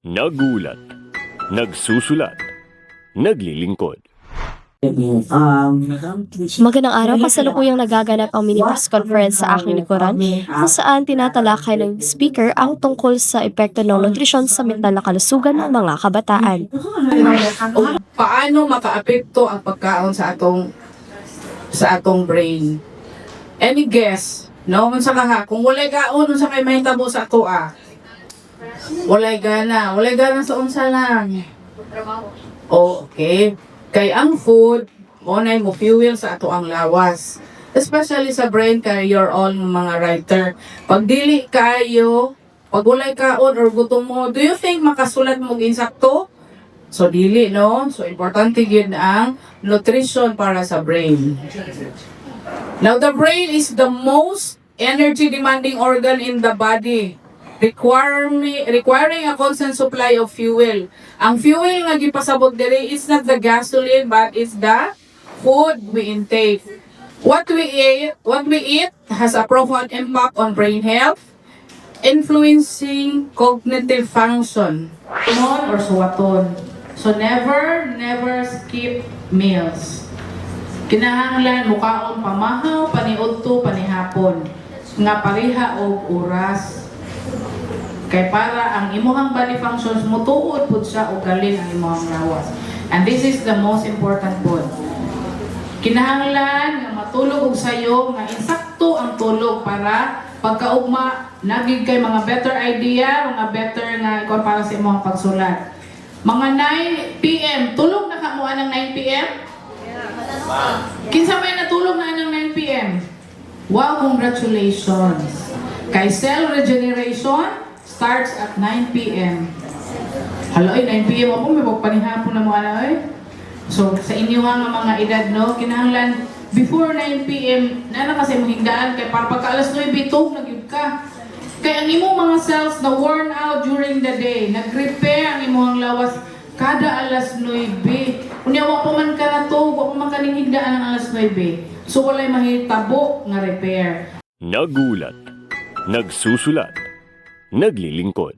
Nagulat, nagsusulat, naglilingkod. Magandang araw, kasalukuyang nagaganap ang mini-press conference sa aking likuran kung saan tinatalakay ng speaker ang tungkol sa epekto ng nutrisyon sa mental na kalusugan ng mga kabataan. Paano makaapekto ang pagkaon sa atong brain? Any guess? No, unsa ka ha? Kung walay kaon, unsa kay mahitabo sa ato ah? Walay gana sa unsa lang. Oh, okay. Kay ang food, monay mo fuel sa ato ang lawas. Especially sa brain kay you're all mga writer. Pag dili kayo, pag walay kaon or gutom mo, do you think makasulat mo insakto? So dili, no? So importante gyud ang nutrition para sa brain. Now the brain is the most energy demanding organ in the body, requiring a constant supply of fuel. Ang fuel nga gipasabot diri is not the gasoline but it's the food we intake. What we eat has a profound impact on brain health, influencing cognitive function. Or suwaton. So never skip meals. Kinahanglan mukaon pamahaw, paniudto, panihapon nga pareha og oras. Kay para ang imuhang body functions mo tuod pud siya og galin ang imuhang lawas. And this is the most important point. Kinahanglan nga matulog og sayo nga insakto ang tulog para pagkaugma nagig kay mga better idea, mga better nga ikon para sa imuhang pagsulat. Mga 9 PM, tulog na ka mo anang 9 PM? Kinsa may natulog na anang 9 PM? Wow, congratulations. Kay cell regeneration starts at 9 PM. Halo, 9 PM ako, may magpanihapon na mga ay. So, sa inyo nga mga edad, no, kinahanglan, before 9 PM, na kasi mahigdaan, kaya para pagka alas 9, itog, nagyud ka. Kaya ang imong mga cells na worn out during the day, nag-repair ang imong lawas kada alas 9. Unya, wa pa man ka na to, wa pa man kaning higdaan ang alas 9. So, walay mahitabo nga repair. Nagulat, nagsusulat, naglilingkod.